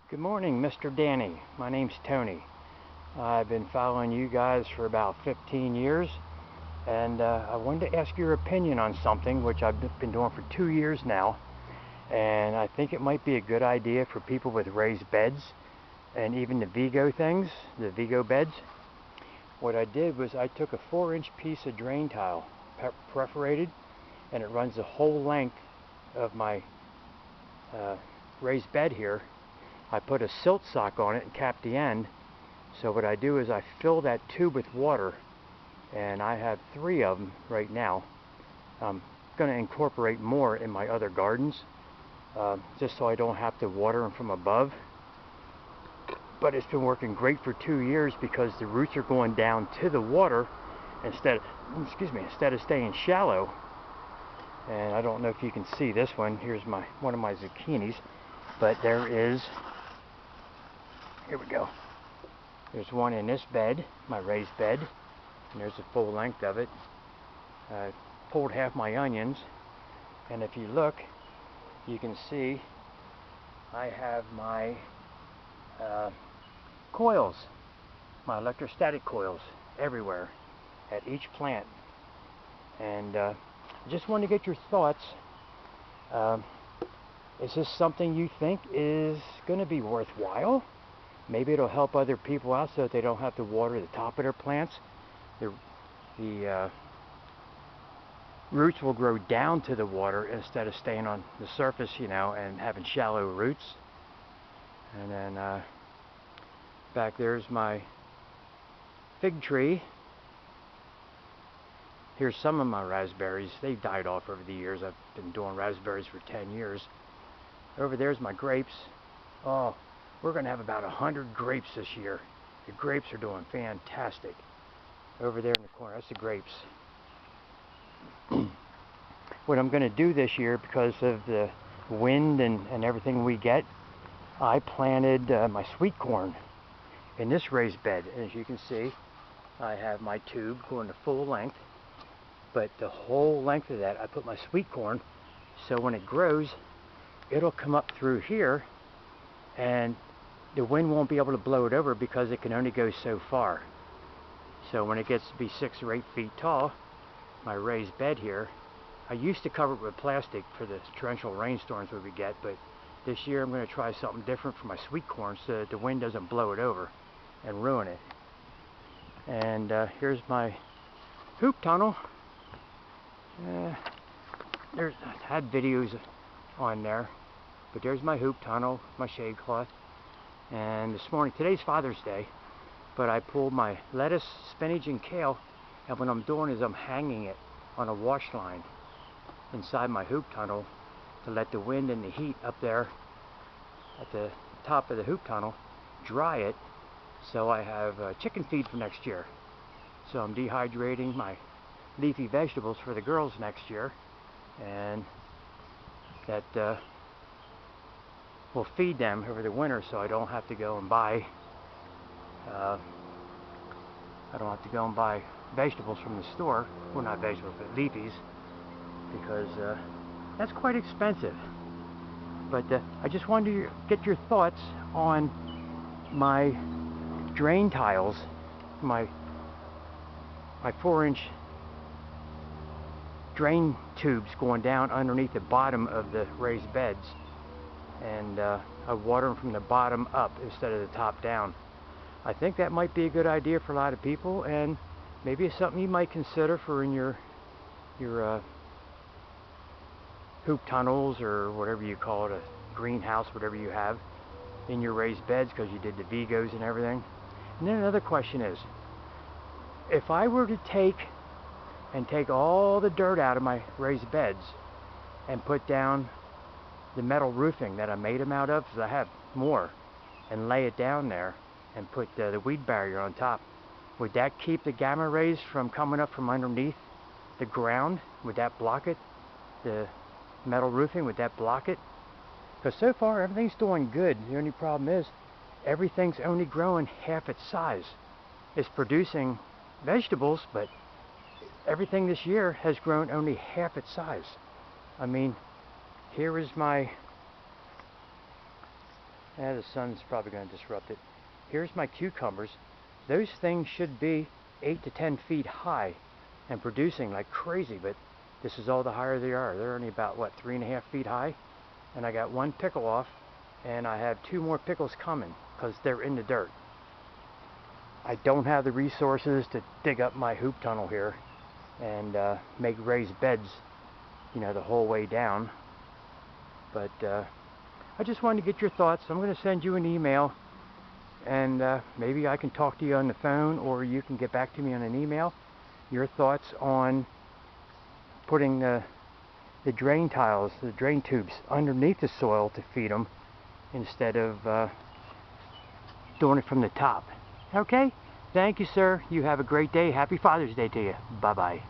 Good morning, Mr. Danny. My name's Tony. I've been following you guys for about 15 years, and I wanted to ask your opinion on something which I've been doing for 2 years now, and I think it might be a good idea for people with raised beds and even the Vigo things, the Vigo beds. What I did was I took a 4-inch piece of drain tile, perforated, and it runs the whole length of my raised bed here. I put a silt sock on it and capped the end. So what I do is I fill that tube with water, and I have 3 of them right now. I'm going to incorporate more in my other gardens, just so I don't have to water them from above. But it's been working great for 2 years because the roots are going down to the water instead of staying shallow. And I don't know if you can see this one. Here's one of my zucchinis, but here we go. There's one in this bed, my raised bed, and there's the full length of it. I pulled half my onions, and if you look, you can see I have my coils, my electrostatic coils everywhere at each plant. And I just wanted to get your thoughts. Is this something you think is going to be worthwhile? Maybe it'll help other people out so that they don't have to water the top of their plants. The roots will grow down to the water instead of staying on the surface, and having shallow roots. And then back there's my fig tree. Here's some of my raspberries. They've died off over the years. I've been doing raspberries for 10 years. Over there's my grapes. Oh, we're going to have about 100 grapes this year. The grapes are doing fantastic. Over there in the corner, that's the grapes. What I'm going to do this year, because of the wind and everything we get, I planted my sweet corn in this raised bed. As you can see, I have my tube going to full length, but the whole length of that I put my sweet corn, so when it grows, it'll come up through here, and the wind won't be able to blow it over because it can only go so far. So when it gets to be 6 or 8 feet tall, my raised bed here, I used to cover it with plastic for the torrential rainstorms we would get, but this year I'm going to try something different for my sweet corn so that the wind doesn't blow it over and ruin it. And here's my hoop tunnel. I had videos on there, but there's my hoop tunnel, my shade cloth. And this morning, today's Father's Day, but I pulled my lettuce, spinach, and kale, and what I'm doing is I'm hanging it on a wash line inside my hoop tunnel to let the wind and the heat up there at the top of the hoop tunnel dry it, so I have chicken feed for next year. So I'm dehydrating my leafy vegetables for the girls next year, and that will feed them over the winter, so I don't have to go and buy vegetables from the store. Well, not vegetables, but leafies, because that's quite expensive. But I just wanted to get your thoughts on my drain tiles, my 4-inch drain tubes going down underneath the bottom of the raised beds, and I water them from the bottom up instead of the top down. I think that might be a good idea for a lot of people, and maybe it's something you might consider for in your hoop tunnels, or whatever you call it, a greenhouse, whatever you have in your raised beds, because you did the Vigos and everything. And then another question is, if I were to take all the dirt out of my raised beds and put down the metal roofing that I made them out of, because I have more, and lay it down there and put the weed barrier on top, would that keep the gamma rays from coming up from underneath the ground? Would that block it? The metal roofing, would that block it? Because so far everything's doing good. The only problem is everything's only growing half its size. It's producing vegetables, but everything this year has grown only half its size. I mean, here is my The sun's probably going to disrupt it. Here's my cucumbers. Those things should be 8 to 10 feet high and producing like crazy, but this is all the higher they are. They're only about, what, 3.5 feet high? And I got one pickle off, and I have 2 more pickles coming because they're in the dirt. I don't have the resources to dig up my hoop tunnel here and make raised beds, you know, the whole way down. But I just wanted to get your thoughts. I'm going to send you an email, and maybe I can talk to you on the phone, or you can get back to me on an email. Your thoughts on putting the drain tiles, the drain tubes, underneath the soil to feed them instead of doing it from the top. Okay? Thank you, sir. You have a great day. Happy Father's Day to you. Bye-bye.